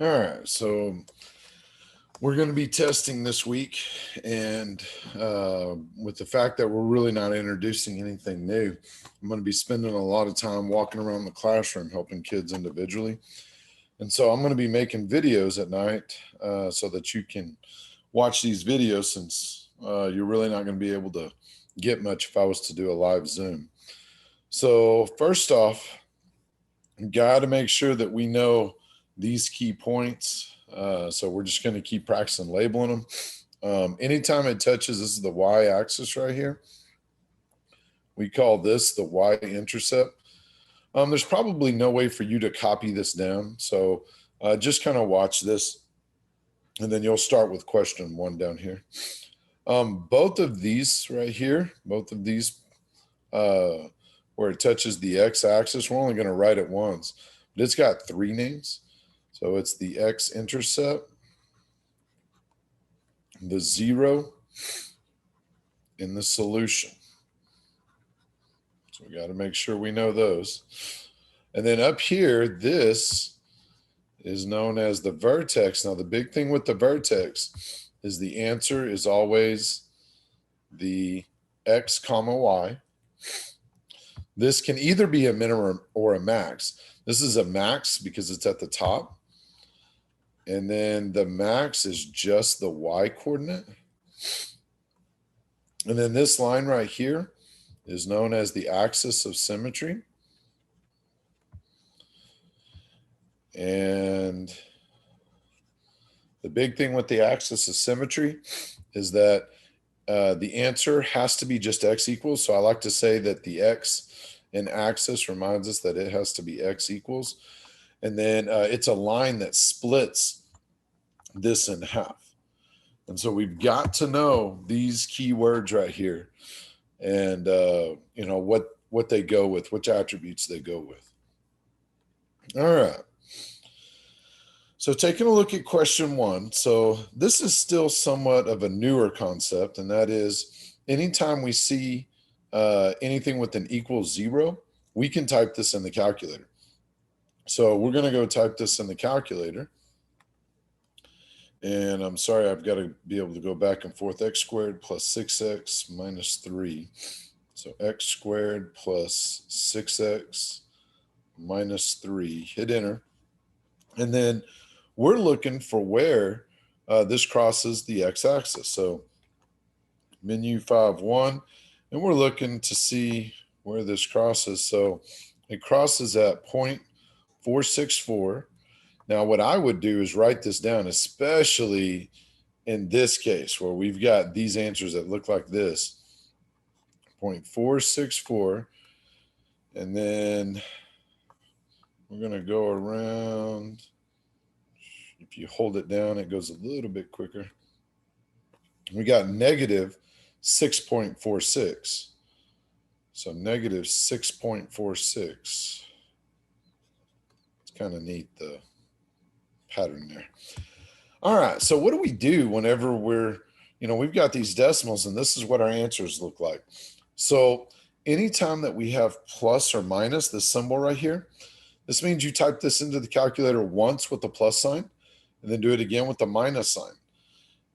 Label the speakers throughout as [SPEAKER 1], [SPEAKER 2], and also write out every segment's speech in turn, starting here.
[SPEAKER 1] All right, so we're going to be testing this week, and with the fact that we're really not introducing anything new, I'm going to be spending a lot of time walking around the classroom helping kids individually. And so I'm going to be making videos at night so that you can watch these videos since you're really not going to be able to get much if I was to do a live Zoom. So, first off, got to make sure that we know these key points. So we're just going to keep practicing labeling them. Anytime it touches, this is the y axis right here. We call this the y intercept. There's probably no way for you to copy this down. So just kind of watch this, and then you'll start with question one down here. Both of these right here, both of these where it touches the x-axis, we're only going to write it once, but it's got three names. So it's the x-intercept, the zero, and the solution. So we got to make sure we know those. And then up here, this is known as the vertex. Now, the big thing with the vertex is the answer is always the x comma y. This can either be a minimum or a max. This is a max because it's at the top. And then the max is just the y coordinate. And then this line right here is known as the axis of symmetry. And the big thing with the axis of symmetry is that the answer has to be just x equals. So I like to say that the x in axis reminds us that it has to be x equals. And then it's a line that splits this in half. And so we've got to know these key words right here and, what they go with, which attributes they go with. All right. So taking a look at question one. So this is still somewhat of a newer concept, and that is anytime we see anything with an equal zero, we can type this in the calculator. So we're going to go type this in the calculator. And I'm sorry, I've got to be able to go back and forth. X squared plus 6x minus 3. So x squared plus 6x minus 3. Hit enter. And then we're looking for where this crosses the x-axis. So menu 5.1, and we're looking to see where this crosses. So it crosses at 0.464. Now, what I would do is write this down, especially in this case where we've got these answers that look like this, 0.464. And then we're going to go around. If you hold it down, it goes a little bit quicker. We got negative 6.46. So negative 6.46. It's kind of neat, the pattern there. All right, so what do we do whenever we've got these decimals, and this is what our answers look like. So anytime that we have plus or minus, this symbol right here, this means you type this into the calculator once with the plus sign, and then do it again with the minus sign.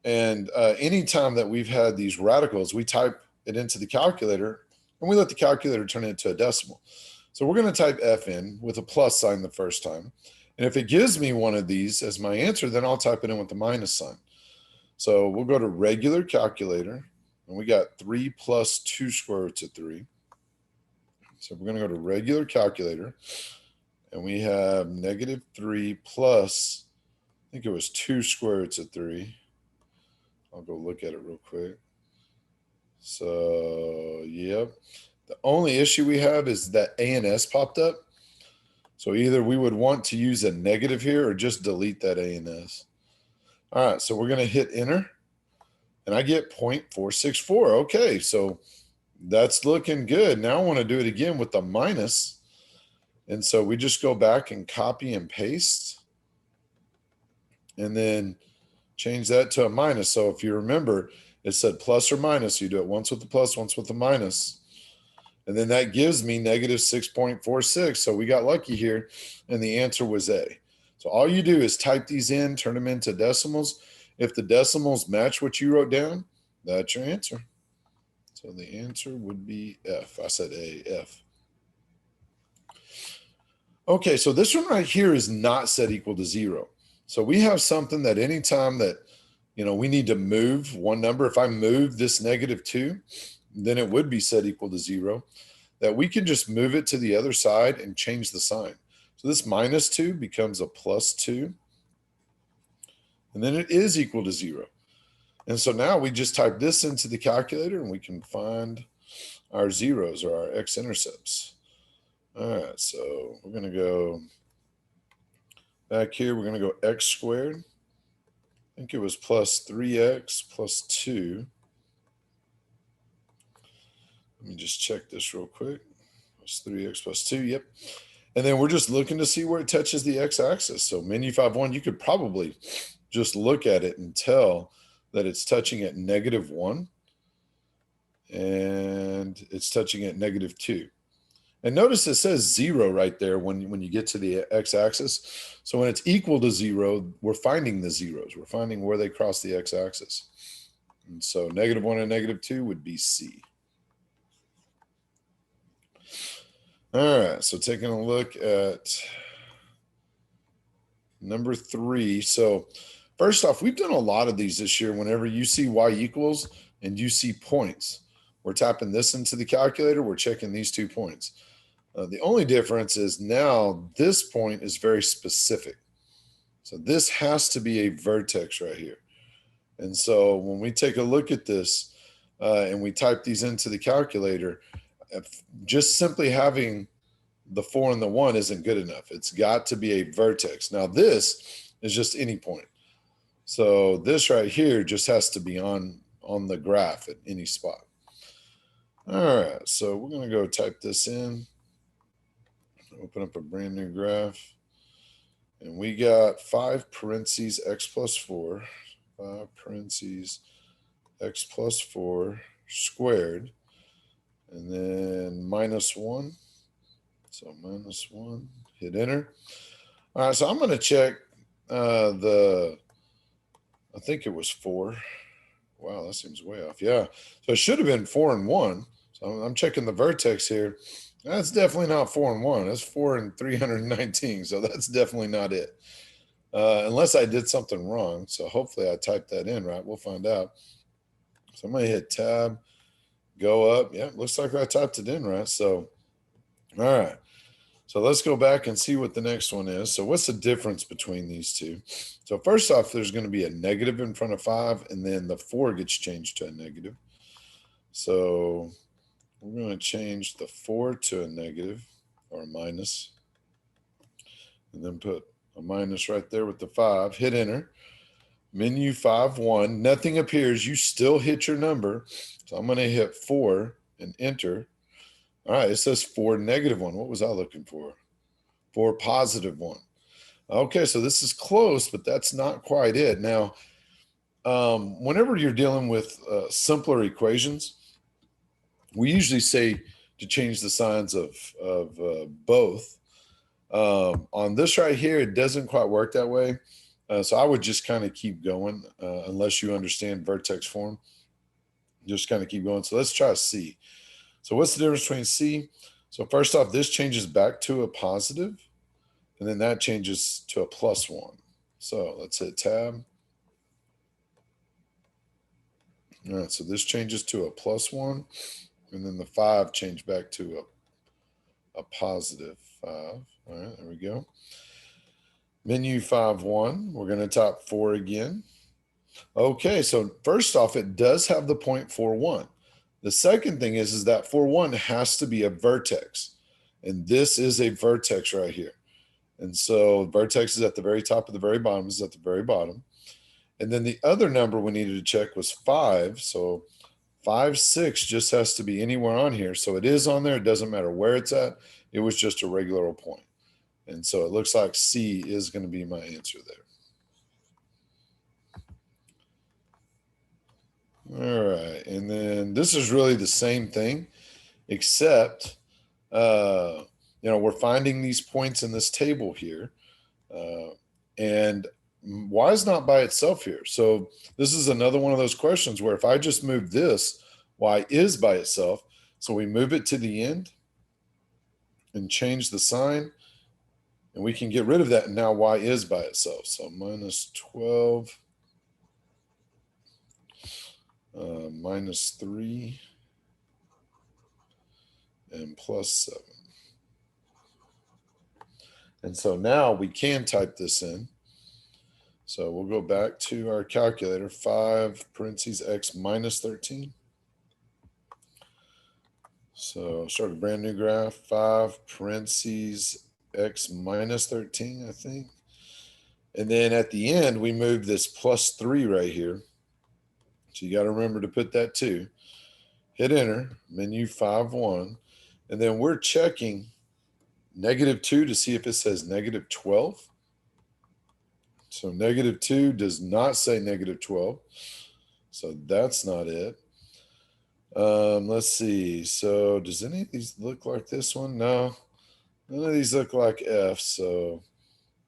[SPEAKER 1] And anytime that we've had these radicals, we type it into the calculator, and we let the calculator turn it into a decimal. So we're going to type f in with a plus sign the first time. And if it gives me one of these as my answer, then I'll type it in with the minus sign. So we'll go to regular calculator, and we got 3 plus 2 square roots of 3. So we're going to go to regular calculator, and we have negative 3 plus, I think it was 2 square roots of 3. I'll go look at it real quick. So, yep. The only issue we have is that A and S popped up. So either we would want to use a negative here or just delete that A and S. All right, so we're going to hit enter, and I get 0.464. Okay, so that's looking good. Now I want to do it again with the minus. And so we just go back and copy and paste, and then change that to a minus. So if you remember, it said plus or minus. You do it once with the plus, once with the minus. And then that gives me negative 6.46. So we got lucky here, and the answer was A. So all you do is type these in, turn them into decimals. If the decimals match what you wrote down, that's your answer. So the answer would be F. I said A, F. Okay, so this one right here is not set equal to 0. So we have something that anytime that, we need to move one number, if I move this -2, then it would be set equal to 0, that we can just move it to the other side and change the sign. So this -2 becomes a +2, and then it is equal to 0. And so now we just type this into the calculator and we can find our zeros or our x-intercepts. All right, so we're going to go back here. We're going to go x squared. I think it was plus 3x plus 2. Let me just check this real quick. Plus 3x plus 2, yep. And then we're just looking to see where it touches the x-axis. So Menu51, you could probably just look at it and tell that it's touching at -1 and it's touching at -2. And notice it says 0 right there when you get to the x-axis. So when it's equal to 0, we're finding the zeros. We're finding where they cross the x-axis. And so -1 and -2 would be C. All right, so taking a look at number 3. So first off, we've done a lot of these this year. Whenever you see y equals and you see points, we're tapping this into the calculator. We're checking these 2 points. The only difference is now this point is very specific. So this has to be a vertex right here. And so when we take a look at this and we type these into the calculator, just simply having the 4 and the 1 isn't good enough. It's got to be a vertex. Now this is just any point. So this right here just has to be on the graph at any spot. All right, so we're going to go type this in. Open up a brand new graph. And we got 5 parentheses x plus 4, 5 parentheses x plus 4 squared, and then -1. So -1, hit enter. All right, so I'm going to check I think it was 4. Wow, that seems way off. Yeah, so it should have been 4 and 1. So I'm checking the vertex here. That's definitely not 4 and 1. That's 4 and 319. So that's definitely not it. Unless I did something wrong. So hopefully I typed that in right. We'll find out. So I'm going to hit tab, go up. Yeah, looks like I typed it in right. So, all right. So let's go back and see what the next one is. So what's the difference between these two? So first off, there's going to be a negative in front of 5, and then the 4 gets changed to a negative. So we're going to change the 4 to a negative or a minus, and then put a minus right there with the 5. Hit enter. Menu51, nothing appears. You still hit your number. So I'm going to hit 4 and enter. All right, it says 4 -1. What was I looking for? 4 +1. Okay, so this is close, but that's not quite it. Now, whenever you're dealing with simpler equations, we usually say to change the signs of both. On this right here, it doesn't quite work that way. So I would just kind of keep going unless you understand vertex form. Just kind of keep going. So let's try C. So what's the difference between C? So first off, this changes back to a positive, and then that changes to a +1. So let's hit tab. All right, so this changes to a +1, and then the 5 changed back to a +5. All right, there we go. Menu51, we're going to type 4 again. Okay, so first off, it does have the 0.41. The second thing is that 41 has to be a vertex, and this is a vertex right here. And so vertex is at the very top of the very bottom, is at the very bottom. And then the other number we needed to check was 5. So 5, 6 just has to be anywhere on here. So it is on there. It doesn't matter where it's at. It was just a regular point. And so it looks like C is going to be my answer there. All right, and then this is really the same thing, except, we're finding these points in this table here. And y is not by itself here. So this is another one of those questions where if I just move this, y is by itself. So we move it to the end and change the sign, and we can get rid of that. And now y is by itself. So minus 12 minus 3 and plus 7. And so now we can type this in. So we'll go back to our calculator, 5 parentheses x minus 13. So start a brand new graph, 5 parentheses x minus 13, I think. And then at the end, we move this plus 3 right here. So you got to remember to put that 2. Hit enter, menu 5-1. And then we're checking negative 2 to see if it says negative 12. So negative 2 does not say negative 12. So that's not it. Let's see. So does any of these look like this one? No. None of these look like F. So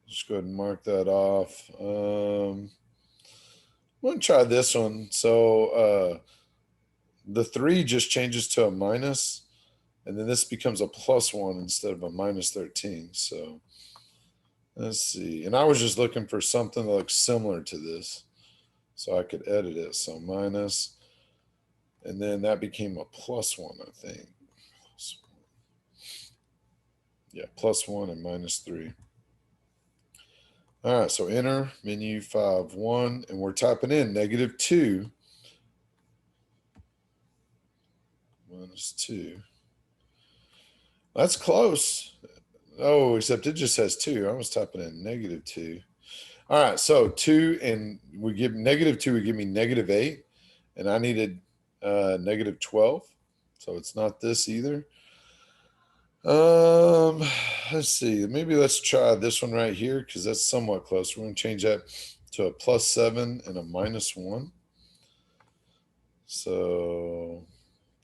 [SPEAKER 1] just go ahead and mark that off. I'm going to try this one. So the 3 just changes to a minus, and then this becomes a plus 1 instead of a minus 13. So let's see. And I was just looking for something that looks similar to this so I could edit it. So minus, and then that became a plus 1, I think. Yeah, plus 1 and minus 3. All right, so enter, menu 5-1, and we're typing in negative 2 minus 2. That's close. Oh, except it just says 2. I was typing in negative 2. All right, so 2, and we give negative 2 would give me negative 8, and I needed negative 12. So it's not this either. Let's see. Maybe let's try this one right here because that's somewhat close. We're going to change that to a plus 7 and a minus 1. So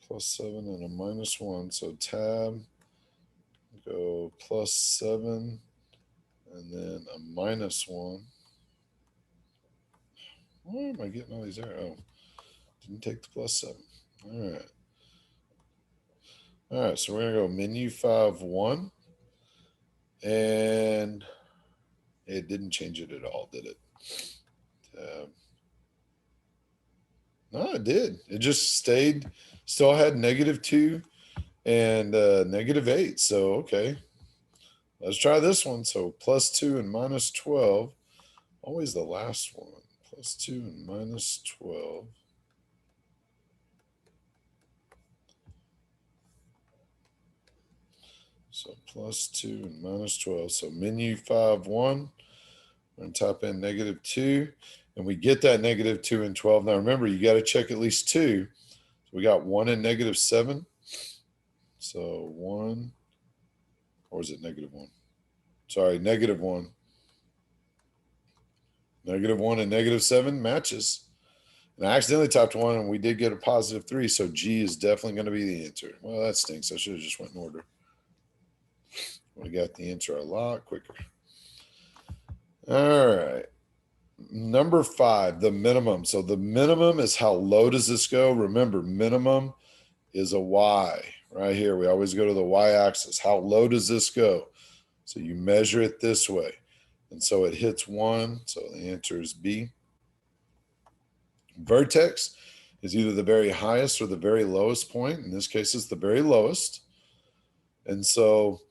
[SPEAKER 1] plus 7 and a minus 1. So tab, go plus 7 and then a minus 1. Why am I getting all these errors? Oh, didn't take the plus 7. All right. All right, so we're going to go menu 5-1. And it didn't change it at all, did it? No, it did. It just stayed, still had negative 2 and negative 8. So, okay. Let's try this one. So plus 2 and minus 12. Always the last one. Plus 2 and minus 12. So plus 2 and minus 12. So menu 5-1. We're going to type in negative 2. And we get that negative 2 and 12. Now remember, you got to check at least 2. So we got 1 and negative 7. So 1. Or is it negative 1? Sorry, negative 1. Negative 1 and negative 7 matches. And I accidentally typed 1, and we did get a positive 3. So G is definitely going to be the answer. Well, that stinks. I should have just went in order. We got the answer a lot quicker. All right. Number 5, the minimum. So the minimum is how low does this go? Remember, minimum is a Y right here. We always go to the Y-axis. How low does this go? So you measure it this way. And so it hits 1. So the answer is B. Vertex is either the very highest or the very lowest point. In this case, it's the very lowest. And so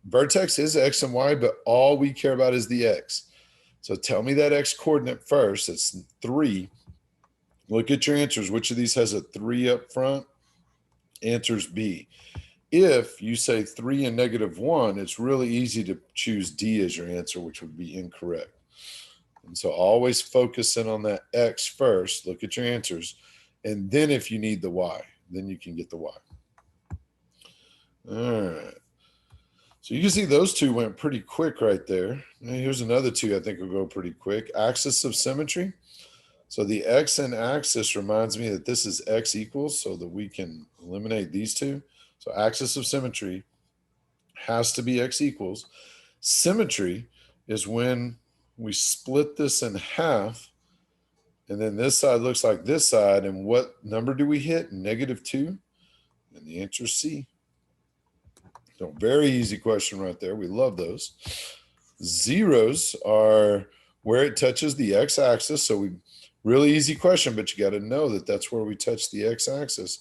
[SPEAKER 1] vertex is X and Y, but all we care about is the X. So tell me that X coordinate first. It's 3. Look at your answers. Which of these has a 3 up front? Answer's B. If you say 3 and negative 1, it's really easy to choose D as your answer, which would be incorrect. And so always focus in on that X first. Look at your answers. And then if you need the Y, then you can get the Y. All right. So you can see those two went pretty quick right there. And here's another 2 I think will go pretty quick. Axis of symmetry. So the X and axis reminds me that this is X equals, so that we can eliminate these 2. So axis of symmetry has to be X equals. Symmetry is when we split this in half, and then this side looks like this side, and what number do we hit? -2? And the answer is C. So very easy question right there. We love those. Zeros are where it touches the x-axis. So really easy question, but you got to know that that's where we touch the x-axis.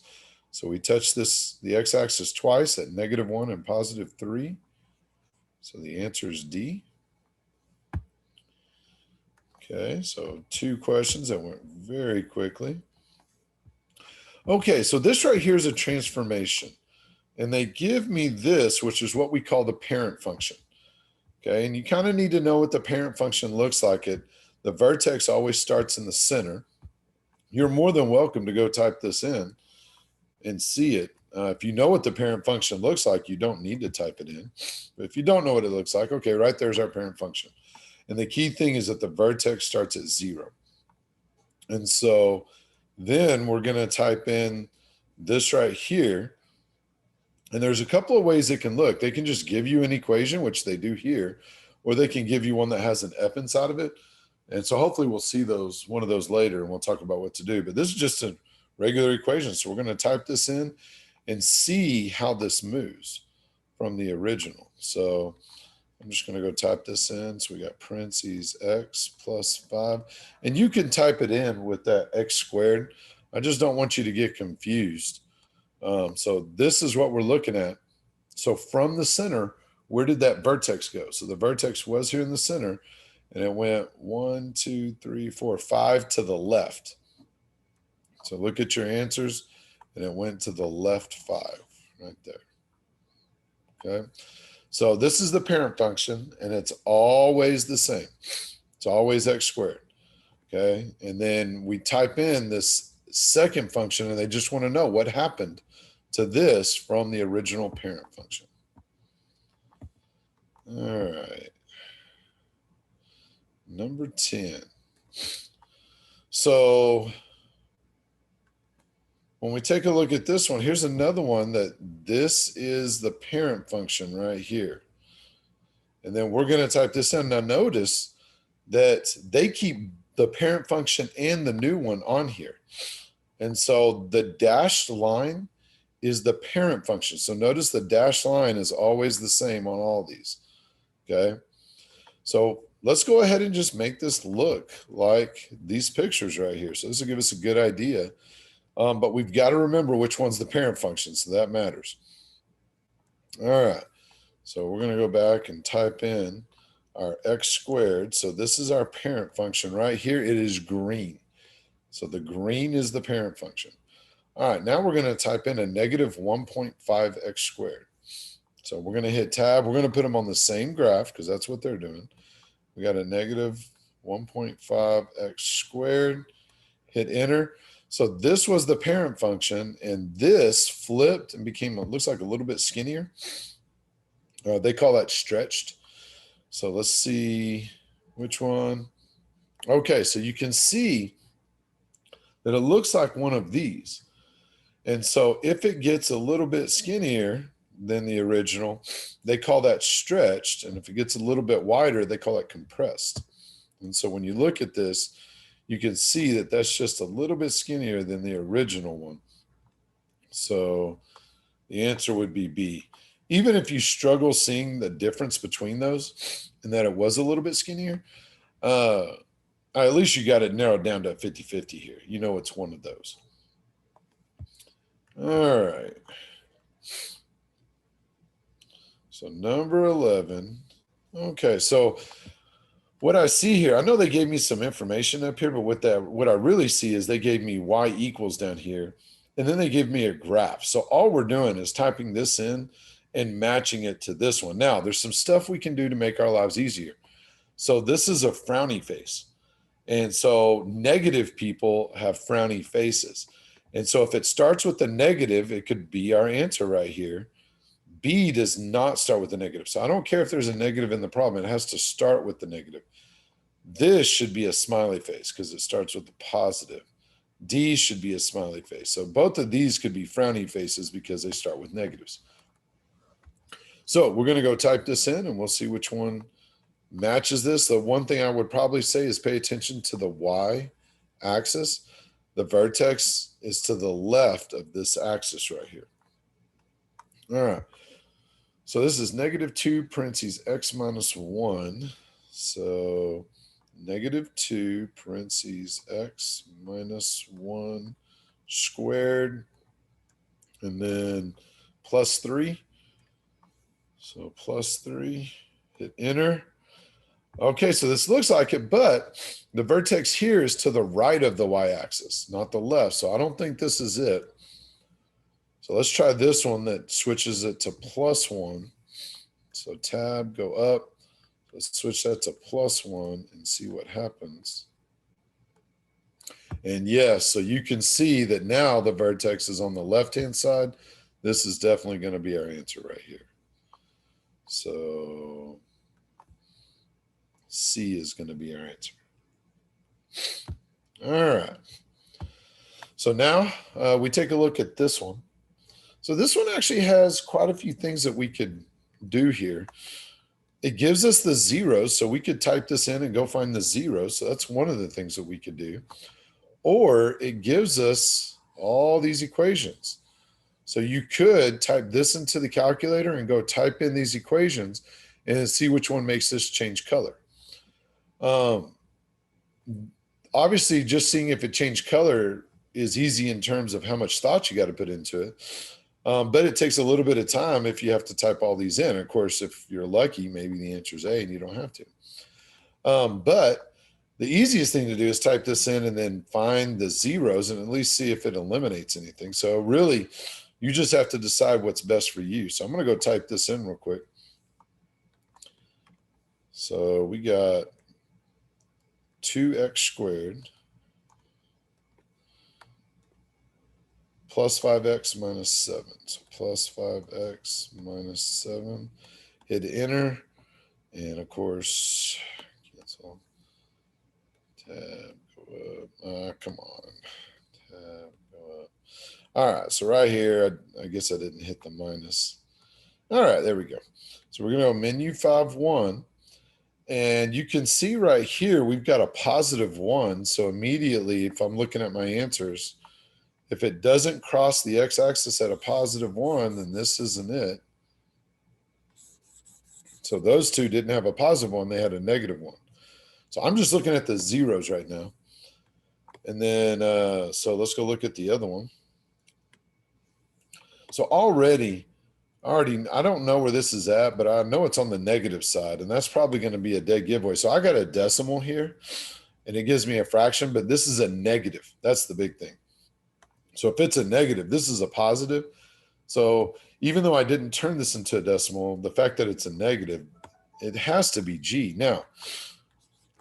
[SPEAKER 1] So we touch the x-axis twice at -1 and +3. So the answer is D. Okay, so 2 questions that went very quickly. Okay, so this right here is a transformation. And they give me this, which is what we call the parent function. Okay, and you kind of need to know what the parent function looks like. The vertex always starts in the center. You're more than welcome to go type this in and see it. If you know what the parent function looks like, you don't need to type it in. But if you don't know what it looks like, okay, right there's our parent function. And the key thing is that the vertex starts at 0. And so then we're going to type in this right here. And there's a couple of ways it can look. They can just give you an equation, which they do here, or they can give you one that has an F inside of it. And so hopefully we'll see one of those later, and we'll talk about what to do. But this is just a regular equation. So we're going to type this in and see how this moves from the original. So I'm just going to go type this in. So we got parentheses x plus 5. And you can type it in with that x squared. I just don't want you to get confused. So this is what we're looking at. So from the center, where did that vertex go? So the vertex was here in the center, and it went 1, 2, 3, 4, 5 to the left. So look at your answers, and it went to the left 5 right there. Okay. So this is the parent function, and it's always the same. It's always x squared. Okay. And then we type in this second function, and they just want to know what happened to this from the original parent function. All right. Number 10. So when we take a look at this one, here's another one that this is the parent function right here. And then we're going to type this in. Now notice that they keep the parent function and the new one on here. And so the dashed line is the parent function. So notice the dashed line is always the same on all these. Okay. So let's go ahead and just make this look like these pictures right here. So this will give us a good idea. But we've got to remember which one's the parent function. So that matters. All right. So we're going to go back and type in our x squared. So this is our parent function right here. It is green. So the green is the parent function. All right, now we're going to type in a -1.5x squared. So we're going to hit tab. We're going to put them on the same graph because that's what they're doing. We got a -1.5x squared. Hit enter. So this was the parent function, and this flipped and became, looks like a little bit skinnier. They call that stretched. So let's see which one. Okay, so you can see that it looks like one of these. And so if it gets a little bit skinnier than the original, they call that stretched. And if it gets a little bit wider, they call it compressed. And so when you look at this, you can see that that's just a little bit skinnier than the original one. So the answer would be B. Even if you struggle seeing the difference between those and that it was a little bit skinnier, at least you got it narrowed down to 50-50 here. You know it's one of those. All right. So number 11. Okay, so what I see here, I know they gave me some information up here, but what I really see is they gave me y equals down here, and then they gave me a graph. So all we're doing is typing this in and matching it to this one. Now, there's some stuff we can do to make our lives easier. So this is a frowny face. And so negative people have frowny faces. And so if it starts with a negative, it could be our answer right here. B does not start with a negative. So I don't care if there's a negative in the problem. It has to start with the negative. This should be a smiley face because it starts with the positive. D should be a smiley face. So both of these could be frowny faces because they start with negatives. So we're going to go type this in and we'll see which one matches this. The one thing I would probably say is pay attention to the y axis. The vertex is to the left of this axis right here. All right. So this is -2 parentheses x minus 1. So -2 parentheses x minus 1 squared, and then +3. So +3, hit enter. Okay, so this looks like it, but the vertex here is to the right of the y-axis, not the left. So I don't think this is it. So let's try this one that switches it to +1. So tab, go up. Let's switch that to +1 and see what happens. And yes, so you can see that now the vertex is on the left-hand side. This is definitely going to be our answer right here. So C is going to be our answer. All right. So now we take a look at this one. So this one actually has quite a few things that we could do here. It gives us the zeros, so we could type this in and go find the zeros. So that's one of the things that we could do. Or it gives us all these equations. So you could type this into the calculator and go type in these equations and see which one makes this change color. Obviously, just seeing if it changed color is easy in terms of how much thought you got to put into it. But it takes a little bit of time if you have to type all these in. Of course, if you're lucky, maybe the answer is A and you don't have to. But the easiest thing to do is type this in and then find the zeros and at least see if it eliminates anything. So really, you just have to decide what's best for you. So I'm going to go type this in real quick. So we got 2x squared plus 5x minus 7. So plus 5x minus 7. Hit enter. And of course, cancel. Tab, go up. Come on. Tab, go up. All right. So right here, I guess I didn't hit the minus. All right. There we go. So we're going to go menu 5.1. And you can see right here, we've got a +1. So immediately, if I'm looking at my answers, if it doesn't cross the x-axis at a +1, then this isn't it. So those two didn't have a +1, they had a -1. So I'm just looking at the zeros right now. And then, so let's go look at the other one. So already, I don't know where this is at, but I know it's on the negative side, and that's probably going to be a dead giveaway. So I got a decimal here, and it gives me a fraction, but this is a negative. That's the big thing. So if it's a negative, this is a positive. So even though I didn't turn this into a decimal, the fact that it's a negative, it has to be G. Now,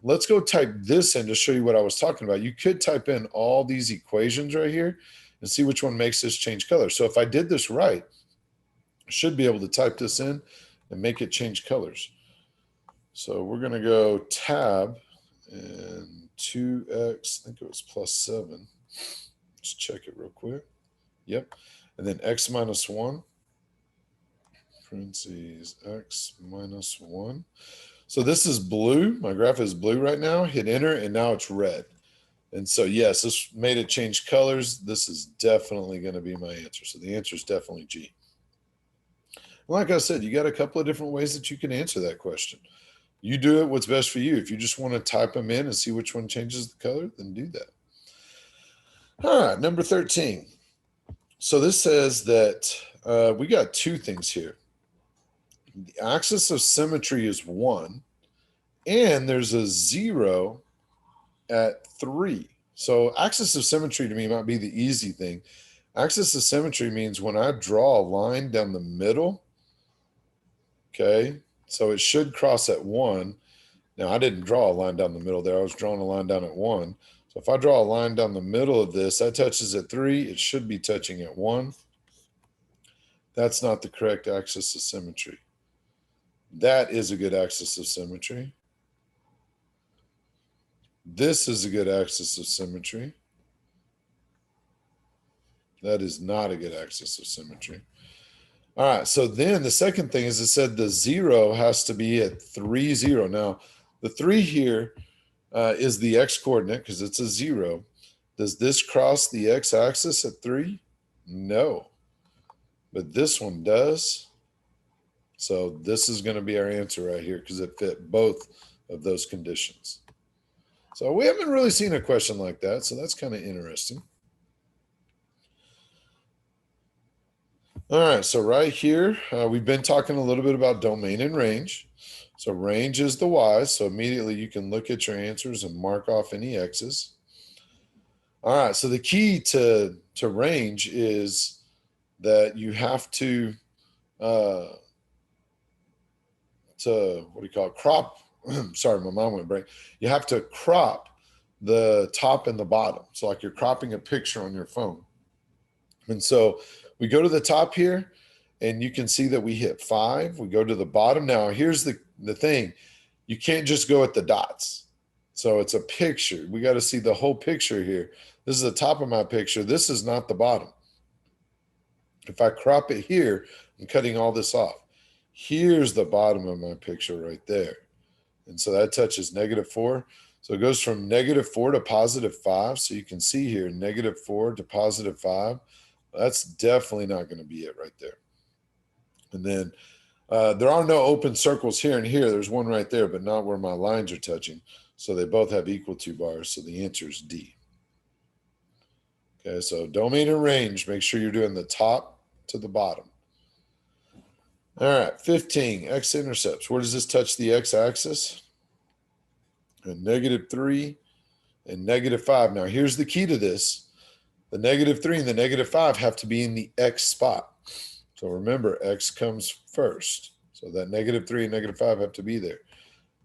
[SPEAKER 1] let's go type this in to show you what I was talking about. You could type in all these equations right here and see which one makes this change color. So if I did this right, I should be able to type this in and make it change colors. So we're going to go tab and 2x, I think it was +7. Let's check it real quick. Yep. And then x minus 1, parentheses x minus 1. So this is blue. My graph is blue right now. Hit enter, and now it's red. And so, yes, this made it change colors. This is definitely going to be my answer. So the answer is definitely G. Like I said, you got a couple of different ways that you can answer that question. You do it what's best for you. If you just want to type them in and see which one changes the color, then do that. All right, number 13. So this says that we got two things here. The axis of symmetry is 1, and there's a 0 at 3. So axis of symmetry to me might be the easy thing. Axis of symmetry means when I draw a line down the middle, okay, so it should cross at 1. Now, I didn't draw a line down the middle there. I was drawing a line down at 1. So if I draw a line down the middle of this, that touches at 3. It should be touching at 1. That's not the correct axis of symmetry. That is a good axis of symmetry. This is a good axis of symmetry. That is not a good axis of symmetry. All right, so then the second thing is it said the 0 has to be at 3, 0. Now, the 3 here is the x-coordinate because it's a 0. Does this cross the x-axis at 3? No. But this one does. So this is going to be our answer right here because it fit both of those conditions. So we haven't really seen a question like that, so that's kind of interesting. All right, so right here, we've been talking a little bit about domain and range. So range is the y, so immediately you can look at your answers and mark off any x's. All right, so the key to range is that you have to what do you call it? Crop. Sorry, my mind went blank. You have to crop the top and the bottom. So like you're cropping a picture on your phone. And so we go to the top here and you can see that we hit 5. We go to the bottom. Now here's the thing. You can't just go at the dots. So it's a picture. We got to see the whole picture here. This is the top of my picture. This is not the bottom. If I crop it here, I'm cutting all this off. Here's the bottom of my picture right there. And so that touches -4. So it goes from -4 to +5. So you can see here, -4 to +5. That's definitely not going to be it right there. And then there are no open circles here and here. There's one right there, but not where my lines are touching. So they both have equal to bars. So the answer is D. Okay, so domain and range, make sure you're doing the top to the bottom. All right, 15, x-intercepts. Where does this touch the x-axis? And -3 and -5. Now, here's the key to this. The -3 and the -5 have to be in the x spot. So remember, x comes first. So that -3 and -5 have to be there.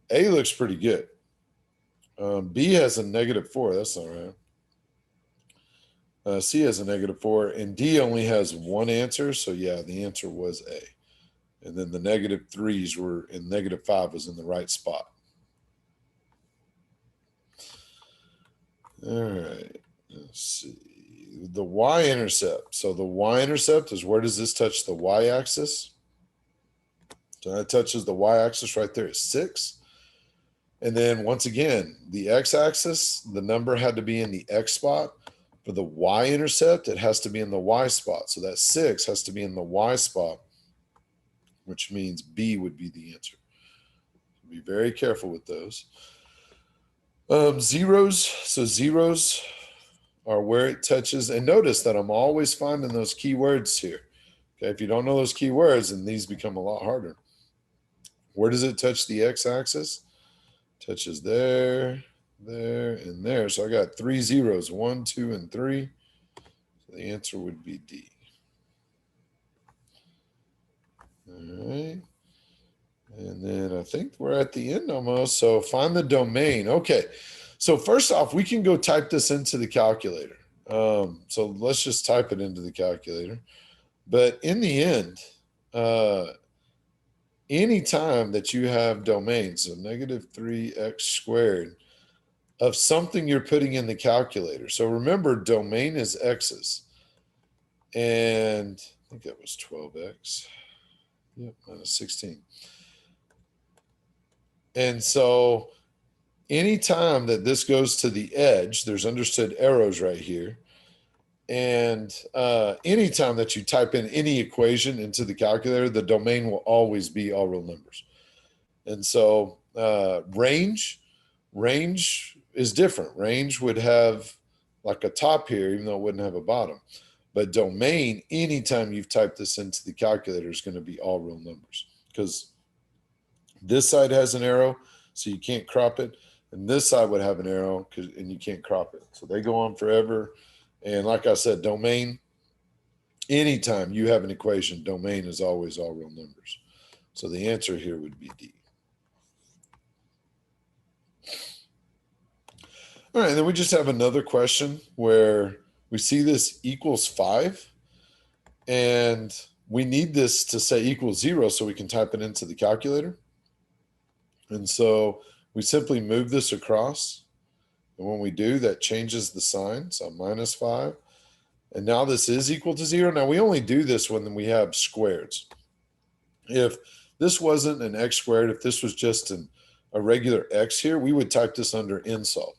[SPEAKER 1] A looks pretty good. B has a -4. That's all right. C has a -4. And D only has one answer. So, yeah, the answer was A. And then the -3s were, and -5 was in the right spot. All right. Let's see. The y-intercept. So the y-intercept is where does this touch the y-axis? So that touches the y-axis right there at 6. And then once again, the x-axis, the number had to be in the x spot. For the y-intercept, it has to be in the y spot. So that 6 has to be in the y spot, which means B would be the answer. Be very careful with those. Zeros. So zeros are where it touches. And notice that I'm always finding those keywords here. Okay, if you don't know those keywords, then these become a lot harder. Where does it touch the x-axis? Touches there, there, and there. So I got 3 zeros, 1, 2, and 3. So the answer would be D. All right. And then I think we're at the end almost. So find the domain. Okay. So first off, we can go type this into the calculator. So let's just type it into the calculator. But in the end, any time that you have domains, so -3x² of something you're putting in the calculator. So remember, domain is x's. And I think that was 12x. Yep, -16. And so anytime that this goes to the edge, there's understood arrows right here. And anytime that you type in any equation into the calculator, the domain will always be all real numbers. And so range is different. Range would have like a top here, even though it wouldn't have a bottom. But domain, anytime you've typed this into the calculator, is going to be all real numbers because this side has an arrow, so you can't crop it. And this side would have an arrow, and you can't crop it. So they go on forever. And like I said, domain, anytime you have an equation, domain is always all real numbers. So the answer here would be D. All right, and then we just have another question where we see this equals 5. And we need this to say equals 0 so we can type it into the calculator. And so we simply move this across. And when we do, that changes the sign. So -5. And now this is equal to 0. Now we only do this when we have squareds. If this wasn't an x squared, if this was just a regular x here, we would type this under nsolve.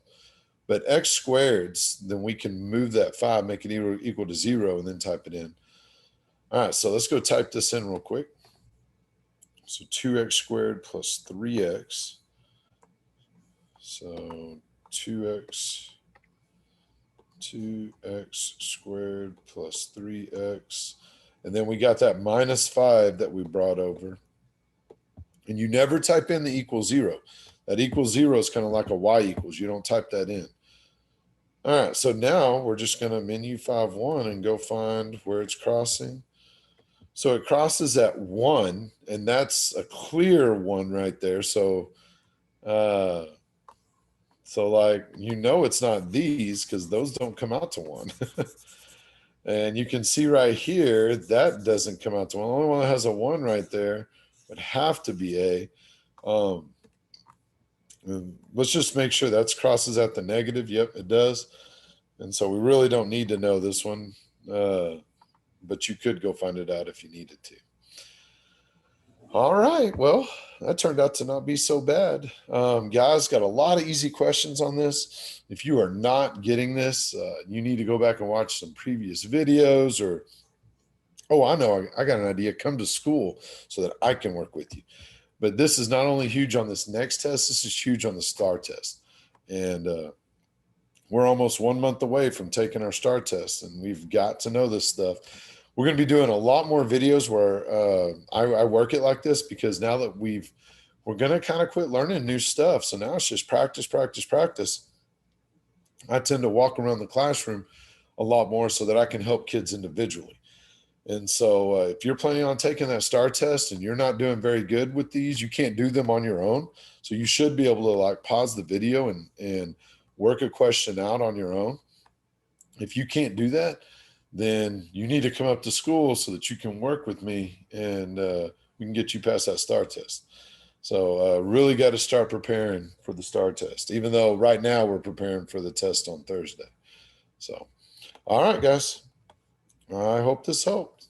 [SPEAKER 1] But x squareds, then we can move that 5, make it equal to 0, and then type it in. All right, so let's go type this in real quick. So 2x squared plus 3x. So 2x squared plus 3x. And then we got that minus 5 that we brought over. And you never type in the equal 0. That equals 0 is kind of like a y equals. You don't type that in. All right, so now we're just going to menu 5-1 and go find where it's crossing. So it crosses at 1, and that's a clear 1 right there. So, like, you know it's not these because those don't come out to 1. And you can see right here, that doesn't come out to 1. The only one that has a 1 right there would have to be A. Let's just make sure that crosses at the negative. Yep, it does. And so we really don't need to know this one, but you could go find it out if you needed to. All right, well, that turned out to not be so bad. Guys, got a lot of easy questions on this. If you are not getting this, you need to go back and watch some previous videos or, oh, I know, I got an idea. Come to school so that I can work with you. But this is not only huge on this next test, this is huge on the STAR test. And we're almost 1 month away from taking our STAR test, and we've got to know this stuff. We're going to be doing a lot more videos where I work it like this, because now that we're going to kind of quit learning new stuff. So now it's just practice, practice, practice. I tend to walk around the classroom a lot more so that I can help kids individually. And so if you're planning on taking that STAR test and you're not doing very good with these, you can't do them on your own. So you should be able to like pause the video and work a question out on your own. If you can't do that, then you need to come up to school so that you can work with me and we can get you past that STAR test. So really got to start preparing for the STAR test, even though right now we're preparing for the test on Thursday. So, all right, guys, I hope this helped.